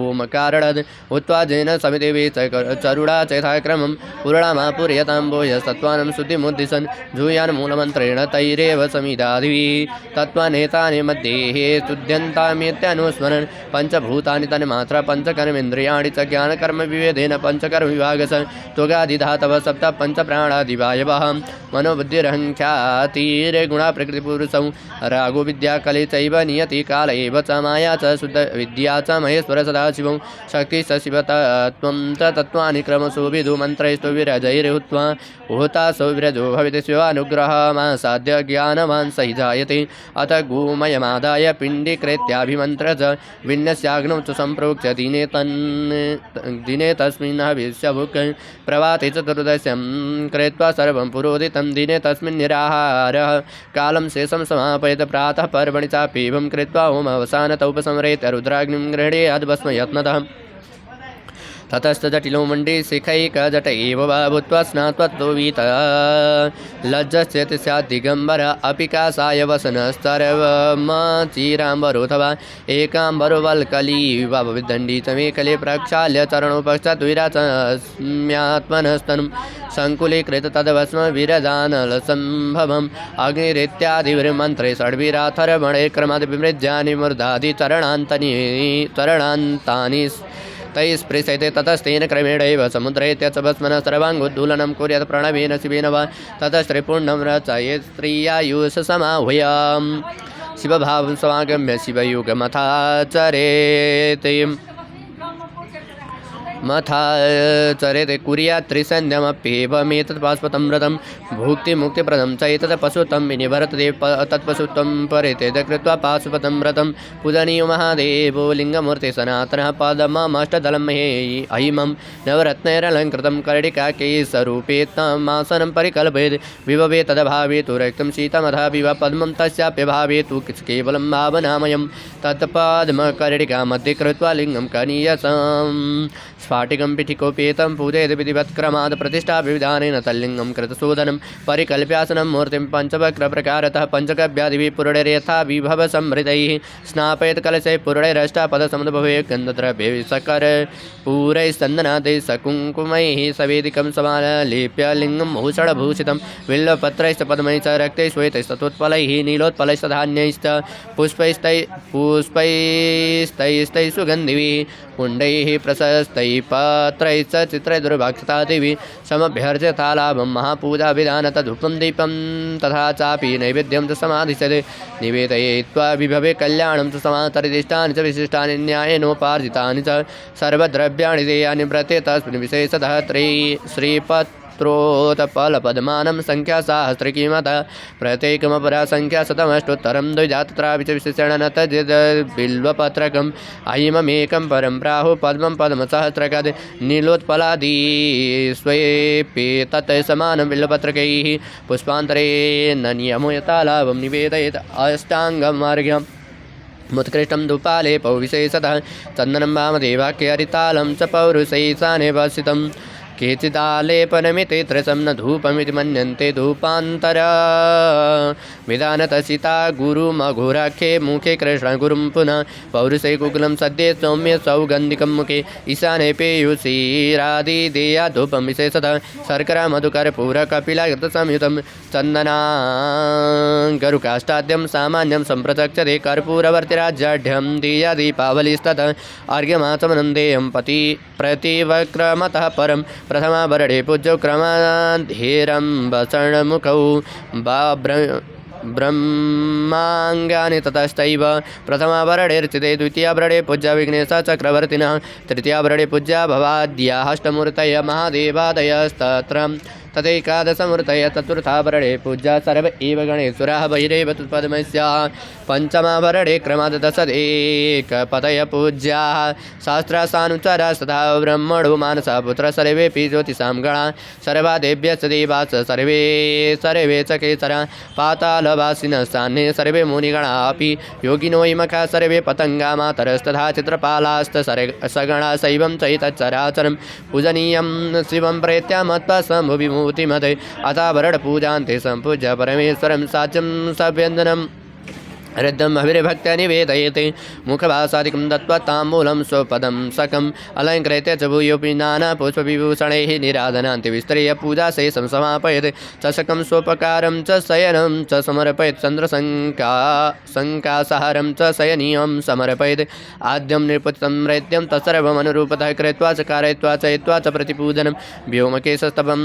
ओमकारणद् उत्वा जैन समिदेवे चरुडा चैथाक्रमं पूर्णमापूर्यतां भूय सत्त्वानं शुद्धिमुद्दिशन् जूयान् मूलमन्त्र मन्त्रेण तैरेव समिदादिभिः तत्त्वनेतानि मध्ये स्तुत्यन्तामित्यनुस्मरन् पञ्चभूतानि तन्मात्रा पञ्चकर्मेन्द्रियाणि च ज्ञानकर्मविभेदेन पञ्चकर्मविभागस त्वगादिधातवः सप्त पञ्चप्राणादिवायवः मनोबुद्धिरहङ्ख्यातिर्गुणा प्रकृतिपुरुषौ रागो विद्या कले चैव नियति काल एव च माया च शुद्ध विद्या च महेश्वर सदाशिवं शक्ति स शिवतत्त्वं च तत्त्वानि क्रमशो विदु मन्त्रैस्तु विरजैर्हुत्वा उहुतासो विरजो भविति शिवानुग्रहमासाद्य ज्ञानवान् स हि जायते अथ गोमयमादाय पिण्डीकृत्याभिमन्त्र च विन्यस्याग्नौ च सम्प्रोक्ष्य दिने तस्मिन् हविष्यभुक् प्रभाते चतुर्दश्यं कृत्वा सर्वं पुरोदितं दिने तस्मिन् निराहारः कालं शेषं समापयत प्रातः पर्वणि चाप्येवं कृत्वा होमावसानतः उपसंहरेत् रुद्राग्निं गृह्णीयाद्भस्म यत्नतः ततश्च जटिलो मण्डीशिखैकजट एव वा भूत्वा स्नात्वत्तोवीतः लज्जस्यति स्यात् दिगम्बर अपि कासाय वसनस्तरवमचिराम्बरोऽथवा एकाम्बरवल्कलीवा विदण्डी च मेखले प्रक्षाल्य चरणोपश्चात् विराचस्म्यात्मनस्तनुं सङ्कुलीकृत तद्भस्म विरजानलसम्भवम् अग्निरित्यादिभिर्मन्त्रे षड्भिराथर्वणैर्क्रमाद् विमृज्यानि मूर्धादि चरणान्तानि तैः स्पृश्यते ततस्तेन क्रमेणैव समुद्रैत्यच भस्मनः सर्वाङ्गोद्दूलनं कुर्यात् प्रणवेन शिवेन वा ततस्त्रिपुण्डं रचयेत् स्त्रियायुष समाह्वयां शिवभावं समागम्य शिवयुगमथाचरेत् मथाचरेत् कुर्यात् त्रिसन्ध्यमप्येवमेतत् पाशुपतं व्रतं भुक्तिमुक्तिप्रदं च एतत् पशुत्वं विनिवर्तते तत्पशुत्वं परित्यज कृत्वा पाशुपतं व्रतं पूजनीयो महादेवो लिङ्गमूर्ति सनातनः पदममष्टदलं अहिमं नवरत्नैरलङ्कृतं कर्णिकाकेशरूपेत्तमासनं परिकल्पयेत् विभवे तदभावेतु रक्तं शीतमधा विव पद्मं तस्याप्यभावेतु केवलं भावनामयं तत्पद्मकर्णिका मध्ये कृत्वा लिङ्गं कनीयसं स्फाटिकं पिठिकोपेतं पूजयेत् विधिवत्क्रमात् प्रतिष्ठाविधानेन तल्लिङ्गं कृतशोधनं परिकल्प्यासनं मूर्तिं पञ्चवक्रप्रकारतः पञ्चगव्यादिभिः पुरुणैर्यथा विभवसंहृतैः स्नापयेत् कलशैः पुरुणैरष्टापदसमुद्भवे गन्धद्रव्यैः सकर्पूरैश्चन्दनादैः सकुङ्कुमैः सवेदिकं समालेप्य लिङ्गं भूषणभूषितं बिल्वपत्रैश्च पद्मैः च रक्तैः श्वेतैस्ततोत्पलैः नीलोत्पलैश्च धान्यैश्च पुष्पैस्तैः सुगन्धिभिः कुण्डैः प्रशस्तैः पात्रैश्च चित्रैः दुर्भाक्षितादिभिः समभ्यर्च्य तालाभं महापूजाविधान तद्धूपं दीपं तथा चापि नैवेद्यं च समाधिष्यते निवेदयित्वा विभवे कल्याणं च समातरिदिष्टानि च विशिष्टानि न्यायेनोपार्जितानि च सर्वद्रव्याणि देयानि व्रते तस्मिन् विशेषतः श्रीपत्रोत्पलपद्मानं संख्यासाहस्रकीमतः प्रत्येकमपरा संख्या शतमष्टोत्तरं द्विजात्रापि च विशेषेण न तद्बिल्वपत्रकम् अहिममेकं परं प्राहुः पद्मं पद्मसहस्रकात् नीलोत्पलादि स्वेऽपि तत् समानं बिल्वपत्रकैः पुष्पान्तरेण नियमो यथालाभं निवेदयेत् अष्टाङ्गमार्गम् मुत्कृष्टं धूपालेपौ विशेषतः चन्दनं वामदेवाख्यरितालं च पौरुषैः वसितं केचिदालेपनमिति त्रसं न धूपमिति मन्यन्ते धूपान्तर विधानतः सीता गुरुमघोराख्ये मुखे कृष्णगुरुं पुनः पौरुषे कुकुलं सद्ये सौम्य सौगन्धिकं मुखे ईशाने पेयुषीरादिदेया धूपं विशेषतः शर्करा मधुकर्पूरकपिलाघृतसंयुतं चन्दनागरुकाष्टाद्यं सामान्यं सम्प्रचक्षते कर्पूरवर्तिराज्याढ्यं देया दीपावलिस्ततः अर्घ्यमाचमनं देयं प्रतिवक्रमतः परं प्रथमा वरडे पूज्यौ क्रमाधीरं वसणमुखौ ब्रह्माङ्गानि ततस्तैव प्रथमा वरडेर्चिते द्वितीया वरडे पूज्या विघ्नेशः चक्रवर्तिनः तृतीया वरडे पूज्या भवाद्याः अष्टमूर्तयः महादेवादयस्तत्र तथैकादशमूर्तयः चतुर्था वरडे पूज्या सर्व एव गणेश्वराः बहिरेव तत्पद्मस्याः पञ्चमा वरडे क्रमात् दशदेकपतयः पूज्याः सहस्रासानुचराः सदा ब्रह्मणो मानसः पुत्रः सर्वेऽपि ज्योतिषां गणाः सर्वा देव्यश्च देवाश्च सर्वे च केसराः पातालवासिनः स्थाने सर्वे मुनिगणाः अपि योगिनो हिमकाः सर्वे पतङ्गा मातरस्तथा चित्रपालाश्च सगणाः शैवं चैतच्चराचरं पूजनीयं शिवं प्रेत्या मत्वा सम्भुविभूतिमते अथा वरडपूजान्ते सम्पूज्य परमेश्वरं साच्यं सव्यञ्जनं हृदयम् अभिर्भक्त्या निवेदयते मुखभासादिकं दत्त्वा ताम्बूलं स्वपदं सकम् अलङ्कृत्य च भूयोऽपि नानापुष्पविभूषणैः निराधनान्ति विस्तरीय पूजाशेषं समापयते चषकं स्वोपकारं च शयनं च समर्पयत् चन्द्रशङ्कासहारं च शयनीयं समर्पयते आद्यं निपतितं नैत्यं तत्सर्वमनुरूपतः कृत्वा च कारयित्वा चयित्वा च प्रतिपूजनं व्योमकेशस्तपं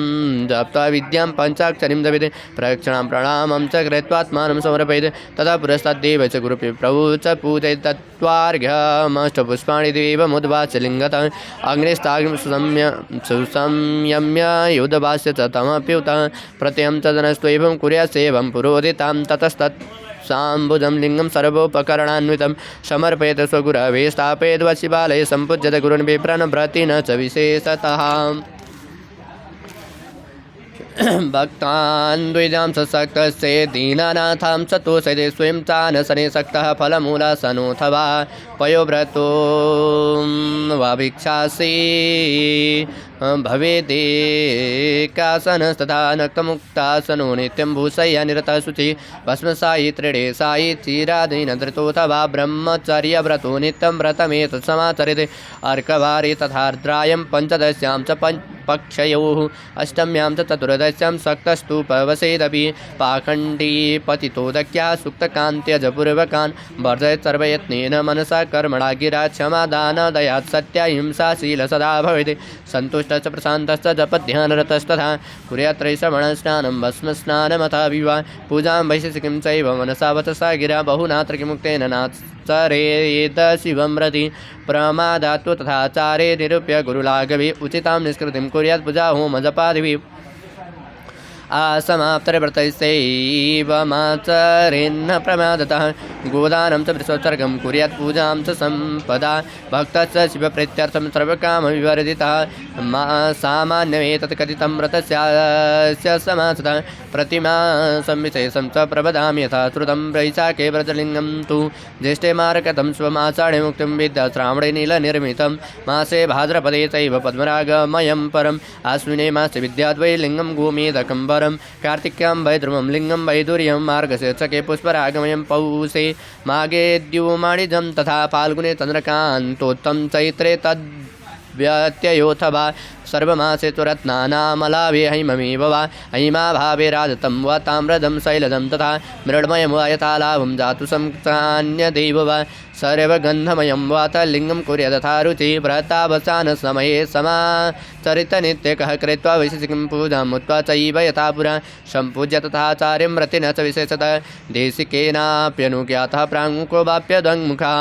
जप्त्वा विद्यां पञ्चाक्षरीं जपते प्रदक्षिणां प्रणामं च कृत्वात्मानं समर्पयते तदा पुरस्तात् देव च गुरुप्रभु च पूजयति तत्त्वार्घ्यमष्टपुष्पाणि देवमुद्वाच्य लिङ्गतः अग्निस्ताग्निं सुसंयम्य युधवास्य च तमप्युतः प्रत्ययं च जनस्त्वैवं कुर्यात् सेवं पुरोदितां ततस्तत् साम्बुजं लिङ्गं सर्वोपकरणान्वितं समर्पयत स्वगुरवे स्थापयद्वशिवालये सम्पूज्यत गुरुन् विप्रन् व्रतिन च विशेषतः भक्तान् द्विजां सशक्तस्य दीनानाथां सतोषयते स्वयं चानसने सक्तः फलमूलासनोऽथवा पयोव्रतो वा भिक्षासि भवेदेकासनस्तथा नक्तमुक्तासनो नित्यं भूषय्या निरतः शुचि भस्मसायि त्रिडे सायि चिरादिनधृतोऽथवा ब्रह्मचर्यव्रतो नित्यं व्रतमेतत् समाचरेते अर्कवारे तथार्द्रायं पञ्चदश्यां च पक्षयोः अष्टम्यां च चतुर्दश्यां सक्तस्तूपवसेदपि पाखण्डी पतितोदक्या सुप्तकान्त्यजपूर्वकान् वर्धयत् सर्वयत्नेन मनसा कर्मणा गिरा क्षमादानदयात् सत्याहिंसाशील सदा भवेत् सन्तुष्टश्च प्रशान्तश्च जपध्यानरतस्तथा कुर्यात्रैश्रवणस्नानं भस्मस्नानमथा विवा पूजां वैशेषिकीं चैव मनसावत सा गिरा बहुनात्र किमुक्तेन नाचरेत शिवं रति प्रमादात्व तथाचारे निरूप्य गुरुलाघवे उचितां निष्कृतिं कुर्यात् पूजा होम जपादिभिः आसमाप्तव्रतैस्यैवमाचरेन्न प्रमादतः गोदानं च वृषोत्सर्गं कुर्यात् पूजां च सम्पदा भक्तस्य शिवप्रीत्यर्थं सर्वकामविवर्जितः सामान्यमेतत् कथितं व्रतस्य समासतः प्रतिमा संविशेषं च प्रवदामि यथा श्रुतं वैशाखे व्रजलिङ्गं तु ज्येष्ठे मारकतं स्वमाषाढे मुक्तिं विद्या श्रावणे नीलनिर्मितं मासे भाद्रपदे चैव पद्मरागमयं परम् आश्विने मासे विद्याद्वैलिङ्गं गोमेदकं वरं कार्तिक्यां वैद्रुमं लिङ्गं वैदुर्यं मार्गशीर्षके पुष्परागमयं पौषे माघे द्युमाणिजं तथा फाल्गुने चन्द्रकान्तोत्तं चैत्रे तद्व्यत्ययोऽथवा सर्वमासे तु रत्नानामलाभे हैममेव वा हैमाभावे राजतं वा ताम्रदं शैलजं तथा मृण्मयं वा यथालाभं जातु संक्रान्यदेव वा सर्वगन्धमयं वा तल्लिङ्गं कुर्यात् तथा रुचिः व्रतावसानसमये समाचरितनित्यकः कृत्वा वैशेषिकीं पूजाम् उक्त्वा चैव यथा पुरा सम्पूज्य तथाचार्यं व्रतिना च विशेषतः देशिकेनाप्यनुज्ञातः प्राङ्मुखो वाप्यदङ्मुखः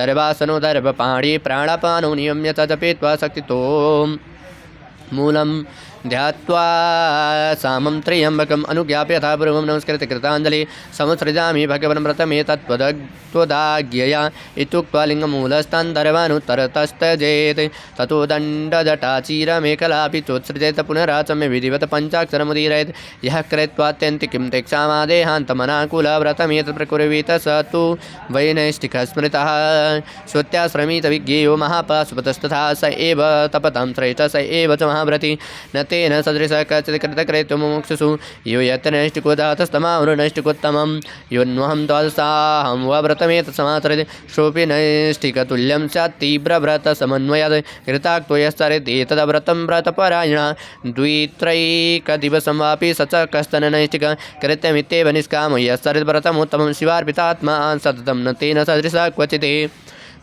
दर्भासनो दर्भपाणि प्राणापानो नियम्य च जपेत्वा शक्तितो मूलं ध्यात्वा सामं त्र्यम्बकम् अनुज्ञाप्य यथा पूर्वं नमस्कृत्य कृताञ्जलिः समसृजामि भगवन् व्रतमेतत्त्वदाज्ञया इत्युक्त्वा लिङ्गमूलस्थान्तर्वानुत्तरतस्तजेत् ततो दण्डजटाचीरमेकलापि चोत्सृजेत पुनराचम्य विधिवत पञ्चाक्षरमुदीरयेत् यः कृत्वात्यन्तिकीं तेक्षामादेहान्तमनाकुलव्रतमेतत् प्रकुर्वीत स तु वैनैष्टिकः स्मृतः श्रुत्याश्रमितविज्ञेयो महापाशुपतस्तथा स एव तपतां श्रेष्ठः स एव च महाव्रती न तेन सदृशः कश्चित् कृतकृत्यमुमुक्षुषु यो यत्नैष्टिको दातस्तमावृनैष्टिकोत्तमं योऽन्वहं द्वादशाहं वा व्रतमेतत् समाचरेत् सोऽपि नैष्टिकतुल्यं स्यात् तीव्रव्रतसमन्वयात् कृताक्तो यश्चरेत् एतद्व्रतं व्रतपरायणः द्वित्रैकदिवसं वापि स च कश्चन नैष्टिकः कृत्यमित्येव निष्कामो यश्चरेत् व्रतमुत्तमं शिवार्पितात्मा सततं न तेन सदृशः क्वचित्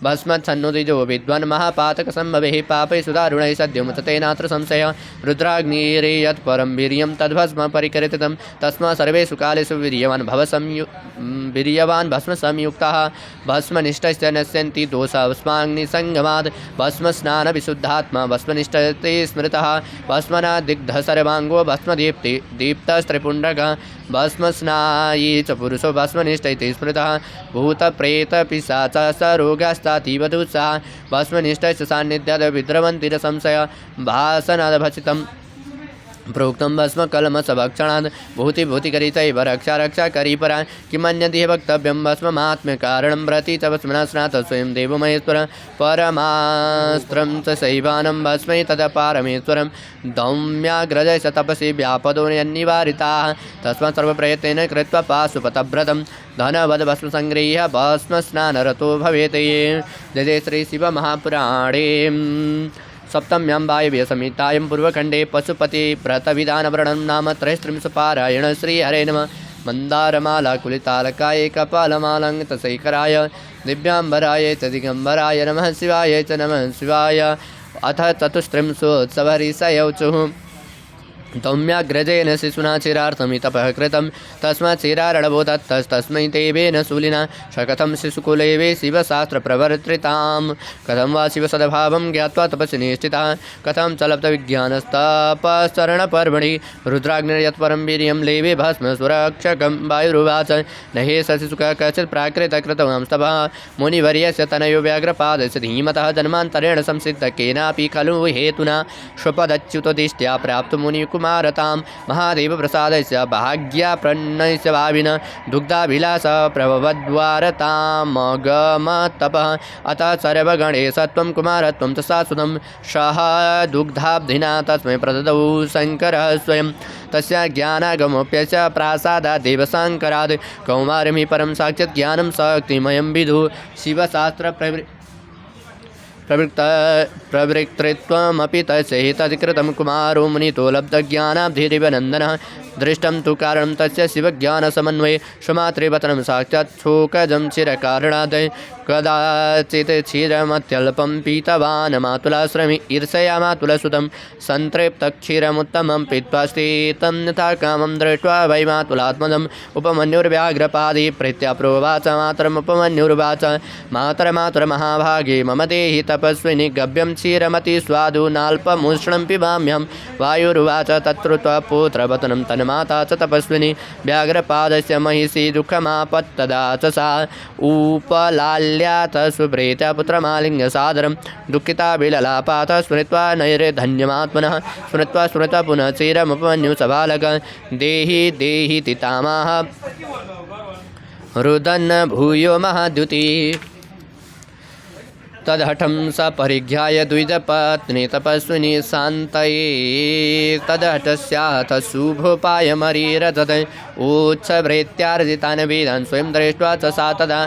भस्मच्छन्नुदिजो विद्वान् महापातकसम्भवैः पापैः सुदारुणैः सद्योमुच्यते नात्र संशयः रुद्राग्निर्यत् परं वीर्यं तद्भस्म परिकर्तितं तस्मात् सर्वेषु कालेषु वीर्यवान् भस्मसंयुक्ताः भस्मनिष्ठश्च नश्यन्ति दोषाभस्माग्निसङ्गमात् भस्मस्नानविशुद्धात्मा भस्मनिष्ठते स्मृतः भस्मना दिग्धः सर्वाङ्गो भस्मदीप्तस्त्रिपुण्ड्रकः भस्मस्नायी च पुरुषो भस्मनिष्ठ इति स्मृतः भूतप्रेतपिशाच स रोगास्तातीव दुःसः भस्मनिष्ठस्य सान्निध्यात् विद्रवन्ति न संशय भासनादभसितं प्रोक्तं भस्म कलमसभक्षणात् भूतिभूतिकरितैव रक्षा रक्षा करीपरा किमन्यदिह वक्तव्यं भस्ममात्म्यकारणं प्रति च भस्मना स्नातः स्वयं देवो महेश्वर परमास्त्रं च शैवानं भस्मै तदा पारमेश्वरं दौम्याग्रजय तपसि व्यापदो यन्निवारिताः तस्मात् सर्वप्रयत्नेन कृत्वा पाशुपतव्रतं धनवद्भस्मसङ्गृह्य भस्मस्नानरतो भवेत् ये जय श्री शिवमहापुराणे सप्तम्यां वायव्यसंहितायां पूर्वखण्डे पशुपतिव्रतविधानवर्णनं नाम त्रयस्त्रिंशपारायण श्रीहरे नमः मन्दारमालाकुलितालकाय कपालमालङ्कृतशेखराय दिव्याम्बराय च दिगम्बराय नमः शिवाय च नमः शिवाय अथ चतुस्त्रिंशोत्सवऋषयौचुः दौम्याग्रजेन शिशुना चिरार्थमितपः कृतं तस्मात् चिरारणवो दत्तस्तस्मै देवेन शूलिना शकथं शिशुकुले वे शिवशास्त्रप्रवर्तितां कथं वा शिवसद्भावं ज्ञात्वा तपसि निष्ठितः कथं च लब्धविज्ञानस्तपश्चरणपर्वणि रुद्राग्निर्यत्परं वीर्यं लेवे भस्म सुरक्षकं वायुरुवाच न हि शिशुकः कश्चित् प्राकृतकृतवां स्तभः मुनिवर्यस्य तनयो व्याघ्रपादस्य धीमतः जन्मान्तरेण संसिद्ध केनापि खलु हेतुना स्वपदच्युतदिष्ट्या प्राप्त मुनिकुमारतां महादेवप्रसादस्य भाग्याप्रणयस्य भाविन दुग्धाभिलाष प्रभवद्वारतामगमतपः अतः सर्वगणेशत्वं कुमारत्वं च शाश्वतं सह दुग्धाब्धिना तस्मै प्रददौ शङ्करः स्वयं तस्य ज्ञानागमोप्यस्य प्रासादादेवशङ्करात् कौमारमि परं साक्षात् ज्ञानं शक्तिमयं विदुः शिवशास्त्र प्रवृत्तृत्वमपि तस्य तत्कृतं कुमारो मुनितो लब्धज्ञानाब्धिरिव नन्दनः दृष्टं तु कारणं तस्य शिवज्ञानसमन्वये स्वमातृवचनं साक्षात् शोकजं चिरकारणात् कदाचित् क्षीरमत्यल्पं पीतवान् मातुलाश्रमे ईर्षया मातुलसुतं सन्तृप्तक्षीरमुत्तमं पीत्वा स्थितं यथा कामं दृष्ट्वा वै मातुलात्मजम् उपमन्युर्व्याघ्रपादे प्रीत्या प्रोवाच मातरमुपमन्युर्वाच मातरमातुरमहाभागे मम देहि तपस्विनि गभ्यं क्षीरमतिस्वादु नाल्पमुष्णं पिबाम्यहं वायुरुवाच तत्रुत्वा पुत्रवतनं तन्माता च तपस्विनी व्याघ्रपादस्य महिषी दुःखमापत्तदा च सा उपलाल्याथ सुप्रेत्या पुत्रमालिङ्गसादरं दुःखिता विललापाथ स्मृत्वा नैर्धन्यमात्मनः स्मृत्वा पुनः चिरमुपमन्युसबालक देहि देहि तितामाह रुदन् भूयो महाद्युति तदहठं स परिज्ञाय द्विजपत्नी तपस्विनी शान्तये तदहटस्याथ शुभोपायमरीरदत् उत्सवृत्यार्जितान् वेदान् स्वयं दृष्ट्वा च सा तदा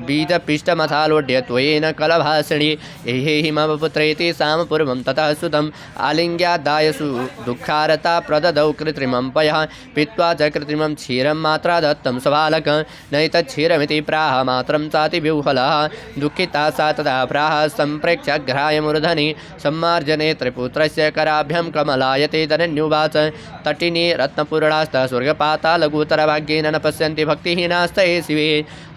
बीजपिष्टमथालोड्य त्वयेन कलभाषिणी एहि मम पुत्रेति साम पूर्वं ततः सुतं आलिङ्ग्यादाय दुःखारता प्रददौ कृत्रिमं पयः पीत्वा च कृत्रिमं क्षीरं मात्रा दत्तं सबालक नैतच्छीरमिति प्राह मात्रं चातिव्यूहलः दुःखिता सा तदा प्राह सम्प्रेक्ष्य घ्रायमूर्धनि सम्मार्जने त्रिपुत्रस्य कराभ्यं कमलायते धनन्युवाच तटिनी रत्नपूर्णास्तः स्वर्गपातालगुतरभाग्येन न पश्यन्ति भक्तिहीनास्ते शिवे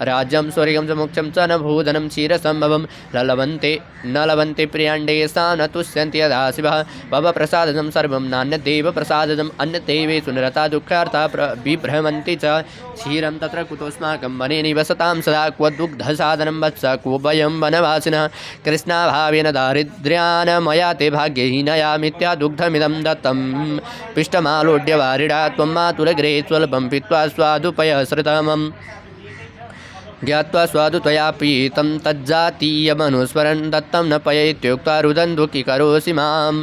राज्यं स्वर्गं च मोक्षं च न भूधनं क्षीरसम्भवं न लभन्ते प्रियाण्डेषां न तुष्यन्ति यदा शिवः भवप्रसादनं सर्वं नान्यदेव प्रसादनम् अन्यदेवेषु निरता दुःखार्ता विभ्रमन्ति च क्षीरं तत्र कुतोऽस्माकं वने निवसतां सदा क्व दुग्धसाधनं वत्स क्व वयं वनवासिनः कृष्णाभावेन दारिद्र्यान् मया ते भाग्यहीनया मिथ्या दुग्धमिदं दत्तं पिष्टमालोड्य वारिडा त्वं मातुलगृहे स्वल्पं पीत्वा स्वादुपयश्रितमम् ज्ञात्वा स्वादु त्वया पीतं तज्जातीयमनुस्मरन् दत्तं न पय इत्युक्त्वा रुदन् दुःखी करोसि मां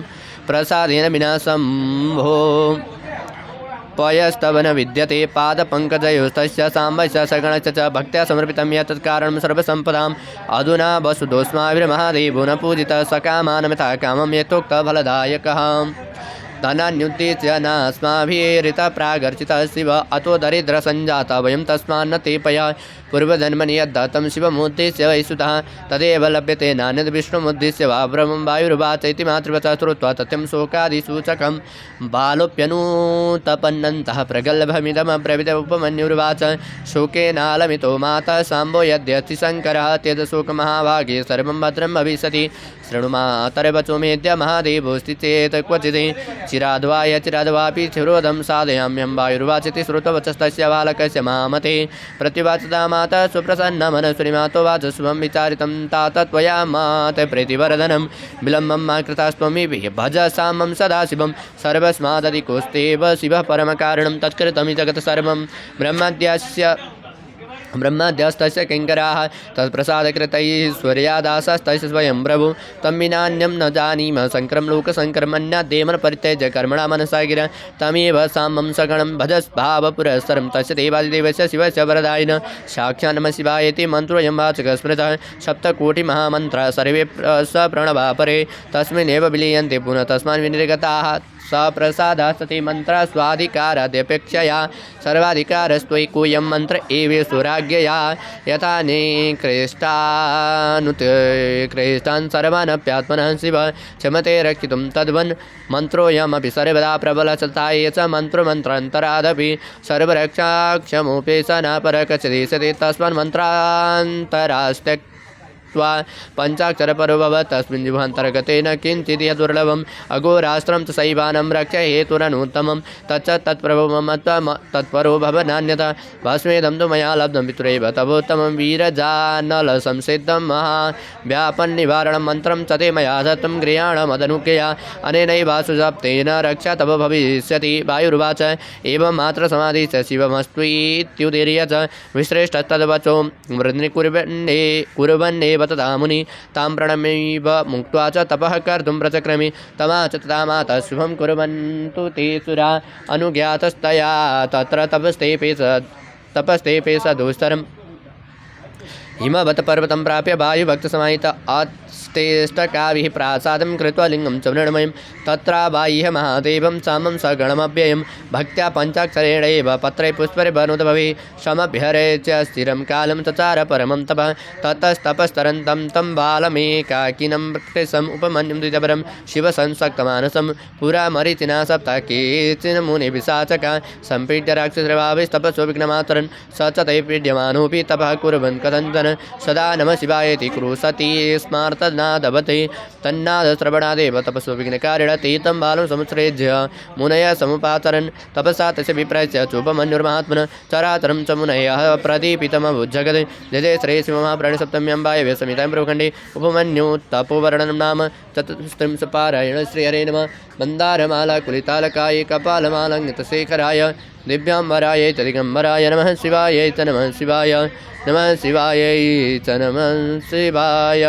प्रसादेन विना शम्भो पयस्तव न विद्यते पादपङ्कजयोस्तस्य साम्बस्य सगणस्य च भक्त्या समर्पितं यत् कारणं सर्वसम्पदाम् अधुना वसुदोऽस्माभिर्महादेवो न पूजितः सकामानमिता कामं यथोक्तफलदायकः धनान्युद्दिश्य नास्माभिरितः प्रागर्चितः शिव अतो दरिद्रसञ्जाता वयं तस्मान्न ते पया पूर्वजन्मनि यद्दत्तं शिवमुद्दिश्य वै सुतः तदेव लभ्यते नान्यद् विष्णुमुद्दिश्य वा ब्रह्मं वायुर्वाच इति मातृवचः श्रुत्वा तथ्यं शोकादिसूचकं बालोऽप्यनुतपन्नन्तः प्रगल्भमिदमब्रवीद उपमन्युर्वाच शोकेनालमितो माता साम्बो यद्यति शङ्करः त्यजशोकमहाभागे सर्वं भद्रं भविष्यति शृणु मातर्वचो मेद्य महादेवोऽस्ति चेत् क्वचित् चिराद्वापि चिरोदं साधयाम्यं वायुर्वाचिति श्रुतवचस्तस्य बालकस्य मामते प्रत्युवाचतामा माता सुप्रसन्नमनसुनिमातो वाचस्वं विचारितं तात त्वया मात प्रीतिवर्धनं विलम्बं मा कृतास्त्वमिति भज सामं सदाशिवं सर्वस्मादधिकोऽस्तेव शिवः परमकारणं तत्कृतं जगत् सर्वं ब्रह्माद्यस्तस्य किङ्कराः तत्प्रसादकृतैश्वर्यादासस्तस्य स्वयं प्रभु तं विनान्यं न जानीमः शङ्करं लोकशङ्करमन्याद्देमन परित्यज्य कर्मणा मनसा गिरा तमेव सामं सगणं भजस्भावपुरःसरं तस्य देवादिदेवस्य शिवस्य वरदायिनः साक्षात् नमः शिवाय इति मन्त्रोऽयं वाचकः स्मृतः सप्तकोटिमहामन्त्रः सर्वे सप्रणवा परे तस्मिन्नेव विलीयन्ते पुनः तस्मान् विनिर्गताः सप्रसादात् सति मन्त्रः स्वाधिकाराद्यपेक्षया सर्वाधिकारस्त्वयि कोऽयं मन्त्र एवेश्वराज्ञया यथा निकृष्टान् सर्वानप्यात्मनः शिव क्षमते रक्षितुं तद्वन् मन्त्रोऽयमपि सर्वदा प्रबलसताय च मन्त्रमन्त्रान्तरादपि सर्वरक्षाक्षमोऽपि स न परकचति सति तस्मान् मन्त्रान्तरास्त्यक् पञ्चाक्षरपरो भव तस्मिन् जिह्वान्तर्गतेन किञ्चित् दुर्लभम् अघोरास्त्रं च शैवानं रक्ष हेतुरनुत्तमं तच्च तत्प्रभवं तत्परो भव नान्यथा भस्मेदं तु मया लब्धं पितुरेव तवोत्तमं वीरजानलसंसिद्धं महाव्यापन्निवारणं मन्त्रं च ते मया दत्तं गृहाणमदनुज्ञया अनेनैवासुजप्तेन रक्षा तव भविष्यति वायुर्वाच एवं मात्र समाधि च शिवमस्त्वीत्युदीर्य च विश्रेष्टस्तद्वचो वृद्धि कुर्वन्नेव तथा मुनि तां प्रणमैव मुक्त्वा च तपः कर्तुं प्रचक्रमि तमा च तथा माता शुभं कुर्वन्तु ते सुरा अनुज्ञातस्तया तत्र तपस्तेऽपि स दुस्तरम् हिमवत् पर्वतं प्राप्य वायुभक्तसमाहित आस्तेष्टकाभिः प्रासादं कृत्वा लिङ्गं च मृण्मयं तत्र बाह्य महादेवं सामं सगणमव्ययं भक्त्या पञ्चाक्षरेणैव पत्रे पुष्परे वनुतभवे समभ्यरे च स्थिरं कालं चचार परमं तपः ततस्तपस्तरन्तं तं बालमेकाकिनं कृशम् उपमन्युं द्विजपरं शिवसंसक्तमानसं पुरा मरीचिना सप्त केचिन् मुनिभिशाचका सम्पीड्य राक्षसभाविस्तपसो विघ्नमातरन् स च ते पीड्यमानोऽपि तपः कुर्वन् कथञ्चन सदा नमः शिवायेति क्रुशति स्मार्तनादवते तन्नादश्रवणादेव तपसो विघ्नकारिण ते तं बालं समुत्सृज्य मुनयः समुपाचरन् तपसा तस्य विप्रस्य चोपमन्युर्महात्मनः चराचरं च मुनयः प्रदीपितमभुज्जगत् जय श्री शिवमहाप्राणसप्तम्यां वायव्य समितां प्रखण्डे उपमन्यु तपोवर्णनं नाम चतुस्त्रिंश पारायण श्रीहरे नमः मन्दारमाला कुलितालकाय कपालमालङ्कृतशेखराय दिव्याम्बराय च दिगम्बराय नमः शिवाय च नमः शिवाय नमः शिवाय च नमः शिवाय।